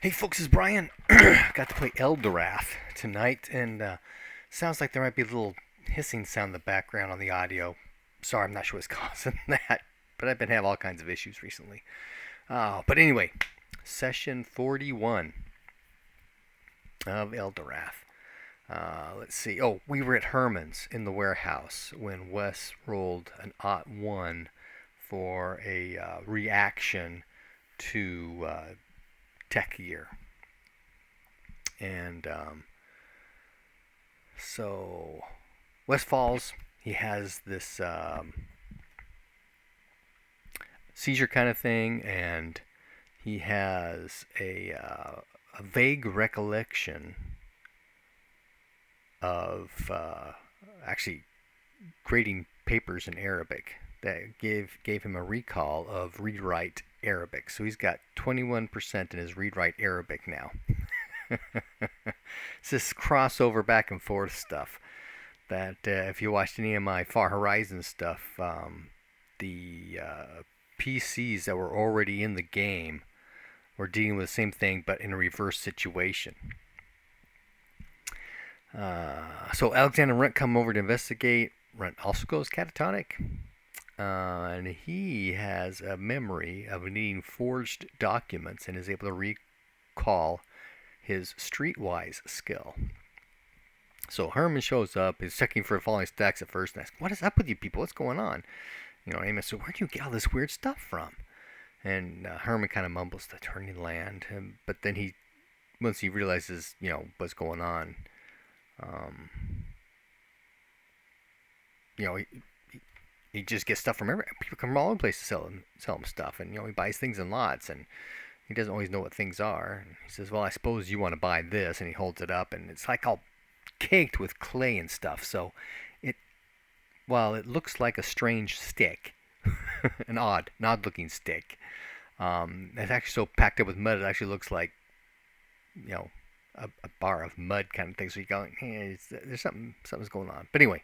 Hey folks, it's Brian. Got to play Elderath tonight, and sounds like there might be a little hissing sound in the background on the audio. Sorry, I'm not sure what's causing that, but I've been having all kinds of issues recently. But anyway, session 41 of Elderath. Let's see. Oh, we were at Herman's in the warehouse when Wes rolled an Ot 1 for a reaction to tech gear. And so West Falls, he has this seizure kind of thing, and he has a vague recollection of actually grading papers in Arabic that gave him a recall of read-write Arabic. So he's got 21% in his read-write Arabic now. It's this crossover back and forth stuff that if you watched any of my Far Horizon stuff, the PCs that were already in the game were dealing with the same thing but in a reverse situation. So Alexander and Runt come over to investigate. Runt also goes catatonic. And he has a memory of needing forged documents and is able to recall his streetwise skill. So Herman shows up, he's checking for falling stacks at first, and asks, "What is up with you people? What's going on?" Amos says, "Where do you get all this weird stuff from?" And Herman kind of mumbles the turning land, but then once he realizes, what's going on, he just gets stuff from everywhere. People come from all over the place to sell him stuff, and he buys things in lots, and he doesn't always know what things are. And he says, "Well, I suppose you want to buy this," and he holds it up, and it's like all caked with clay and stuff. So while it looks like a strange stick, an odd-looking stick, it's actually so packed up with mud, it actually looks like, a bar of mud kind of thing. So you go, hey, there's something's going on. But anyway.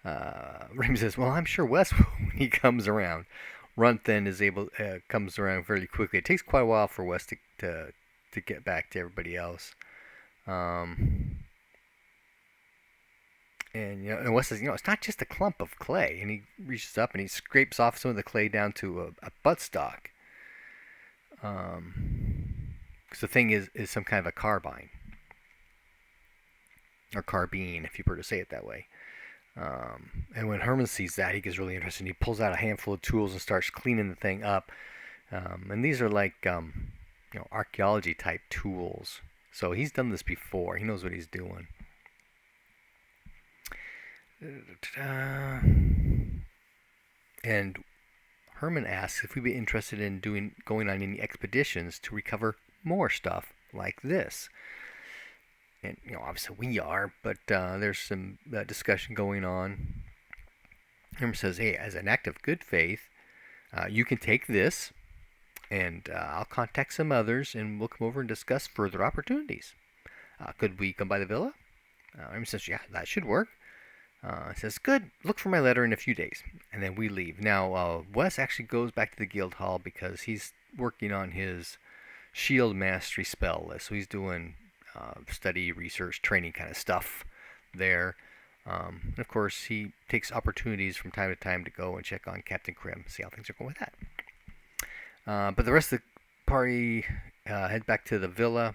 Raimi says, "Well, I'm sure Wes when he comes around." Runt then comes around fairly quickly. It takes quite a while for Wes to get back to everybody else. And Wes says, "It's not just a clump of clay." And he reaches up and he scrapes off some of the clay down to a buttstock. Because the thing is some kind of a carbine. Or carbine, if you prefer to say it that way. And when Herman sees that, he gets really interested. He pulls out a handful of tools and starts cleaning the thing up. And these are like, archaeology type tools. So he's done this before. He knows what he's doing. And Herman asks if we'd be interested in going on any expeditions to recover more stuff like this. And, obviously we are, but there's some discussion going on. Herman says, "Hey, as an act of good faith, you can take this, and I'll contact some others, and we'll come over and discuss further opportunities. Could we come by the villa?" Herman says, "Yeah, that should work." He says, "Good, look for my letter in a few days." And then we leave. Now, Wes actually goes back to the guild hall because he's working on his shield mastery spell list. So he's doing study, research, training kind of stuff there. And of course, he takes opportunities from time to time to go and check on Captain Krim, see how things are going with that. But the rest of the party head back to the villa.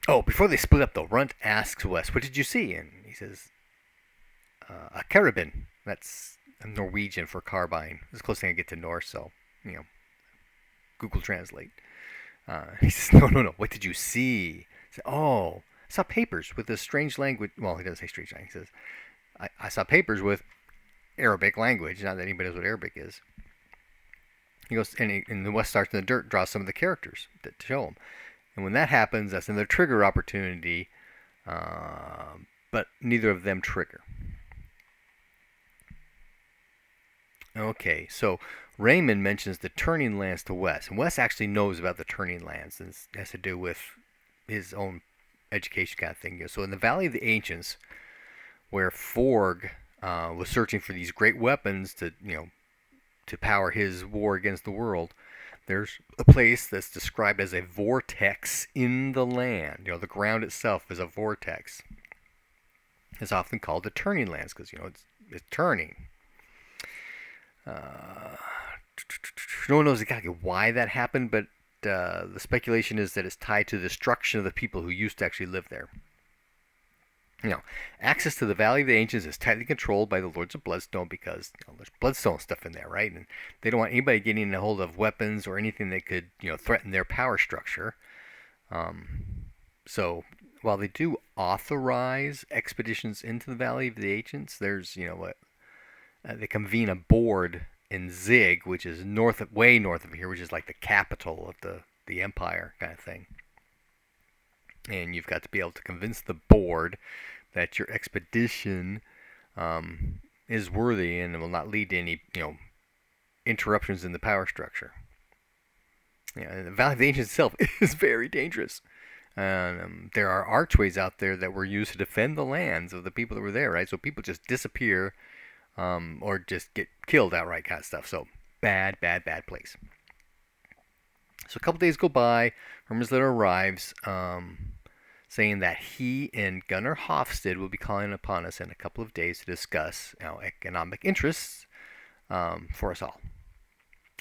Oh, before they split up, though, Runt asks Wes, "What did you see?" And he says, "A carabin." That's Norwegian for carbine. It's the closest thing I get to Norse, so, Google Translate. He says, no. What did you see? He said, "Oh, I saw papers with this strange language." Well, he doesn't say strange language. He says, I saw papers with Arabic language. Not that anybody knows what Arabic is. He goes, and the West starts in the dirt, draws some of the characters to show him. And when that happens, that's another trigger opportunity. But neither of them trigger. Okay, so Raymond mentions the turning lands to Wes, and Wes actually knows about the turning lands, and it has to do with his own education kind of thing. So in the Valley of the Ancients, where Forg was searching for these great weapons to, to power his war against the world. There's a place that's described as a vortex in the land. The ground itself is a vortex. It's often called the turning lands because it's turning. No one knows exactly why that happened, but the speculation is that it's tied to the destruction of the people who used to actually live there. Access to the Valley of the Ancients is tightly controlled by the Lords of Bloodstone because there's Bloodstone stuff in there, right? And they don't want anybody getting a hold of weapons or anything that could, threaten their power structure. So while they do authorize expeditions into the Valley of the Ancients, there's, they convene a board in Zig, which is way north of here, which is like the capital of the empire kind of thing. And you've got to be able to convince the board that your expedition is worthy and will not lead to any, interruptions in the power structure. The Valley of the Ancients itself is very dangerous. There are archways out there that were used to defend the lands of the people that were there, right? So people just disappear or just get killed outright, kind of stuff. So bad place. So a couple days go by. Herman's letter arrives, saying that he and Gunnar Hofstad will be calling upon us in a couple of days to discuss economic interests for us all.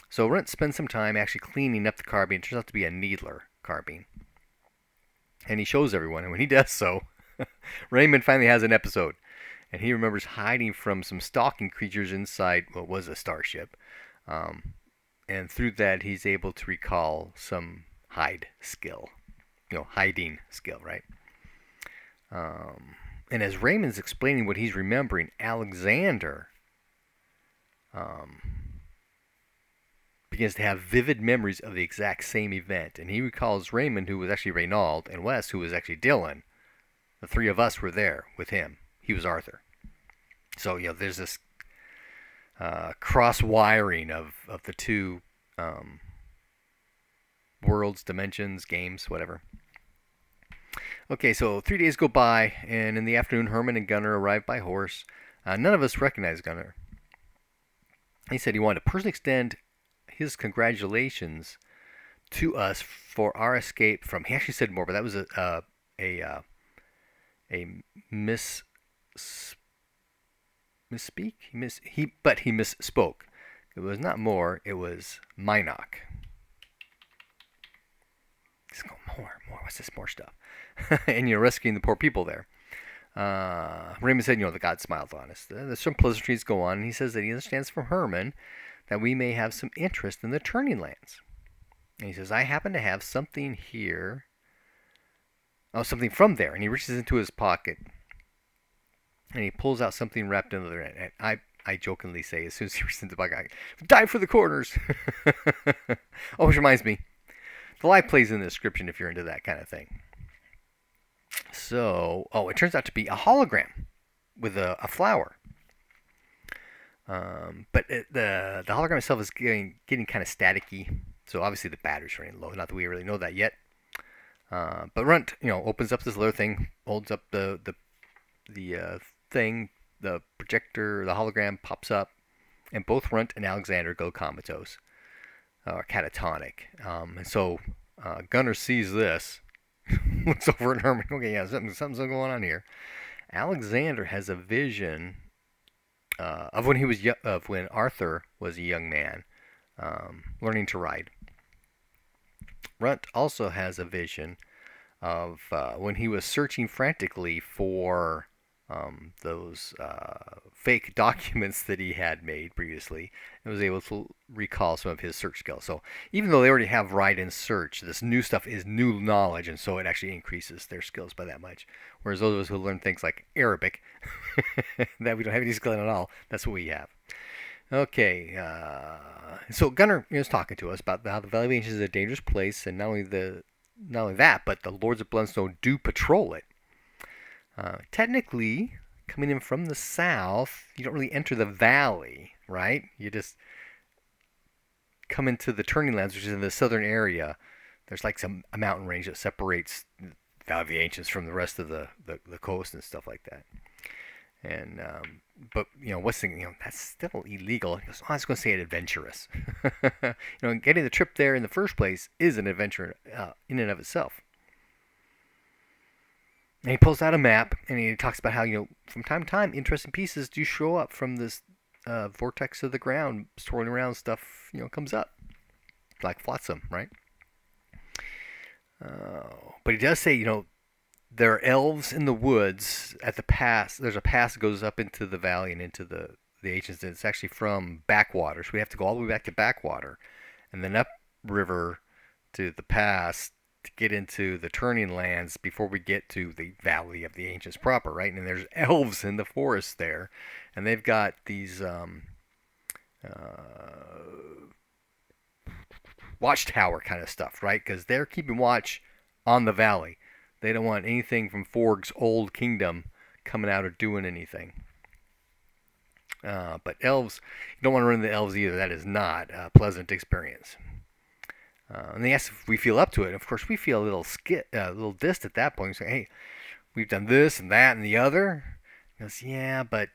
So Runt spends some time actually cleaning up the carbine. It turns out to be a needler carbine. And he shows everyone. And when he does so, Raymond finally has an episode. And he remembers hiding from some stalking creatures inside what was a starship. And through that, he's able to recall some hide skill. Hiding skill, right? And as Raymond's explaining what he's remembering, Alexander begins to have vivid memories of the exact same event. And he recalls Raymond, who was actually Reynald, and Wes, who was actually Dylan. The three of us were there with him. He was Arthur. So, there's this cross-wiring of the two worlds, dimensions, games, whatever. Okay, so 3 days go by, and in the afternoon, Herman and Gunnar arrive by horse. None of us recognize Gunnar. He said he wanted to personally extend his congratulations to us for our escape from. He actually said more, but that was a misspeak. He misspoke. It was not more. It was Minoc. Let's go more. What's this more stuff? And rescuing the poor people there. Raymond said, the God smiled on us. There's some pleasantries go on, and he says that he understands from Herman that we may have some interest in the turning lands. And he says, I happen to have something here. Oh, something from there. And he reaches into his pocket, and he pulls out something wrapped in leather. And I jokingly say, as soon as he reaches into the pocket, dive for the corners. Oh, which reminds me, the live plays in the description if you're into that kind of thing. So, it turns out to be a hologram with a flower. But the hologram itself is getting kind of staticky. So obviously the battery's running low. Not that we really know that yet. But Runt, opens up this little thing, holds up the thing, the projector, the hologram pops up, and both Runt and Alexander go comatose, or catatonic. And so Gunnar sees this, looks over at Herman. Okay, yeah, something's going on here. Alexander has a vision of when Arthur was a young man, learning to ride. Runt also has a vision of when he was searching frantically for those fake documents that he had made previously, and was able to recall some of his search skills. So even though they already have ride and search, this new stuff is new knowledge, and so it actually increases their skills by that much. Whereas those of us who learn things like Arabic, that we don't have any skill in at all, that's what we have. Okay, so Gunnar is talking to us about how the Valley of Ancients is a dangerous place, and not only that, but the Lords of Bloodstone do patrol it. Technically, coming in from the south, you don't really enter the valley, right? You just come into the turning lands, which is in the southern area. There's like a mountain range that separates the Valley of the Ancients from the rest of the coast and stuff like that. And but what's the that's still illegal. He goes, oh, I was going to say adventurous. Getting the trip there in the first place is an adventure in and of itself. And he pulls out a map and he talks about how from time to time interesting pieces do show up from this vortex of the ground, swirling around stuff comes up like flotsam, right? But he does say there are elves in the woods at the pass. There's a pass that goes up into the valley and into the ancients. It's actually from backwater, so we have to go all the way back to backwater, and then up river to the pass to get into the turning lands before we get to the valley of the ancients proper, right? And there's elves in the forest there, and they've got these watchtower kind of stuff, right? Because they're keeping watch on the valley. They don't want anything from Forg's old kingdom coming out or doing anything. But elves, you don't want to run into elves either. That is not a pleasant experience. And they ask if we feel up to it. Of course, we feel a little dissed at that point. We say, hey, we've done this and that and the other. He goes, yeah, but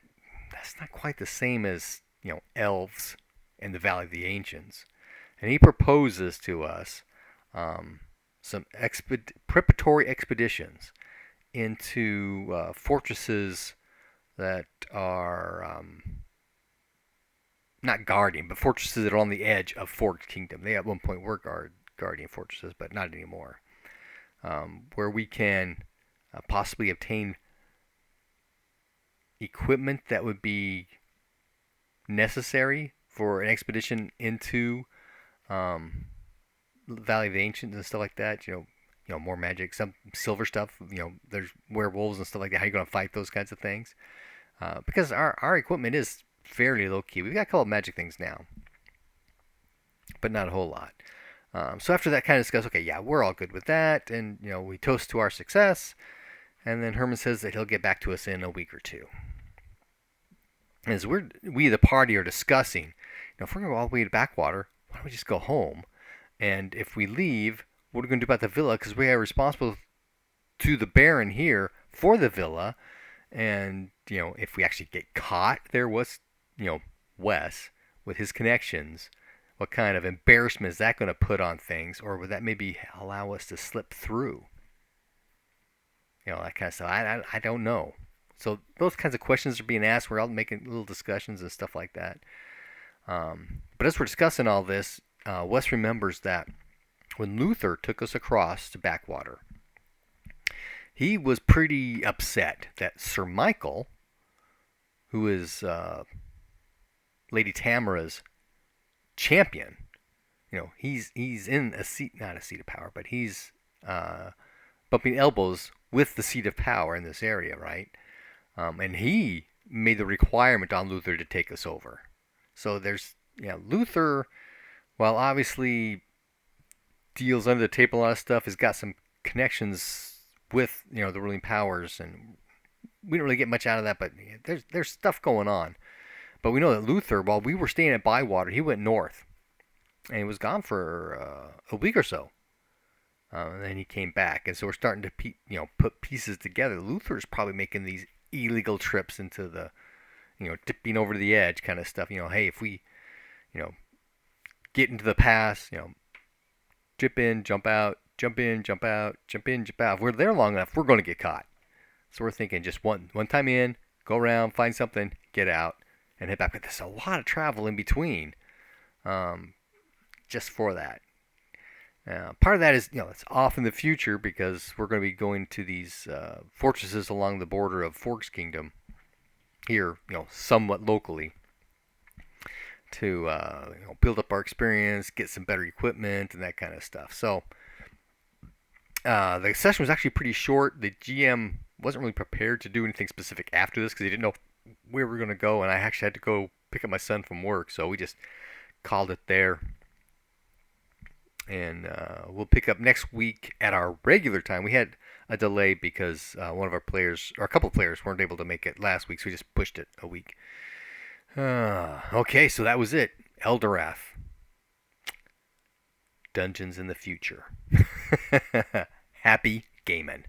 that's not quite the same as elves in the Valley of the Ancients. And he proposes to us some preparatory expeditions into fortresses that are not guardian, but fortresses that are on the edge of Forg's kingdom. They at one point were guardian fortresses, but not anymore. Where we can possibly obtain equipment that would be necessary for an expedition into Valley of the Ancients and stuff like that. More magic, some silver stuff. There's werewolves and stuff like that. How are you going to fight those kinds of things? Because our equipment is fairly low key. We've got a couple of magic things now, but not a whole lot. So after that kind of discuss, okay, yeah, we're all good with that, and we toast to our success. And then Herman says that he'll get back to us in a week or two. As we the party are discussing, if we're going to go all the way to Backwater, why don't we just go home? And if we leave, what are we going to do about the villa? Because we are responsible to the Baron here for the villa. And, if we actually get caught there was, Wes, with his connections, what kind of embarrassment is that going to put on things? Or would that maybe allow us to slip through? That kind of stuff. I don't know. So those kinds of questions are being asked. We're all making little discussions and stuff like that. But as we're discussing all this, Wes remembers that when Luther took us across to Backwater, he was pretty upset that Sir Michael, who is Lady Tamara's champion, he's in a seat, not a seat of power, but he's bumping elbows with the seat of power in this area, right? And he made the requirement on Luther to take us over. So there's, Luther, while obviously deals under the table a lot of stuff, has got some connections with, the ruling powers, and we don't really get much out of that, but there's stuff going on. But we know that Luther, while we were staying at Bywater, he went north, and he was gone for a week or so. And then he came back, and so we're starting to put pieces together. Luther's probably making these illegal trips into the, dipping over to the edge kind of stuff. Hey, if we, get into the pass, dip in, jump out, jump in, jump out, jump in, jump out. If we're there long enough, we're going to get caught. So we're thinking just one time in, go around, find something, get out, and head back. But there's a lot of travel in between, just for that. Part of that is, it's off in the future because we're going to be going to these fortresses along the border of Forg's kingdom here, somewhat locally to build up our experience, get some better equipment, and that kind of stuff. So the session was actually pretty short. The GM wasn't really prepared to do anything specific after this because he didn't know where we were going to go, and I actually had to go pick up my son from work, so we just called it there. And we'll pick up next week at our regular time. We had a delay because one of our players, or a couple of players, weren't able to make it last week, so we just pushed it a week. Okay, so that was it. Elderath. Dungeons in the future. Happy gaming.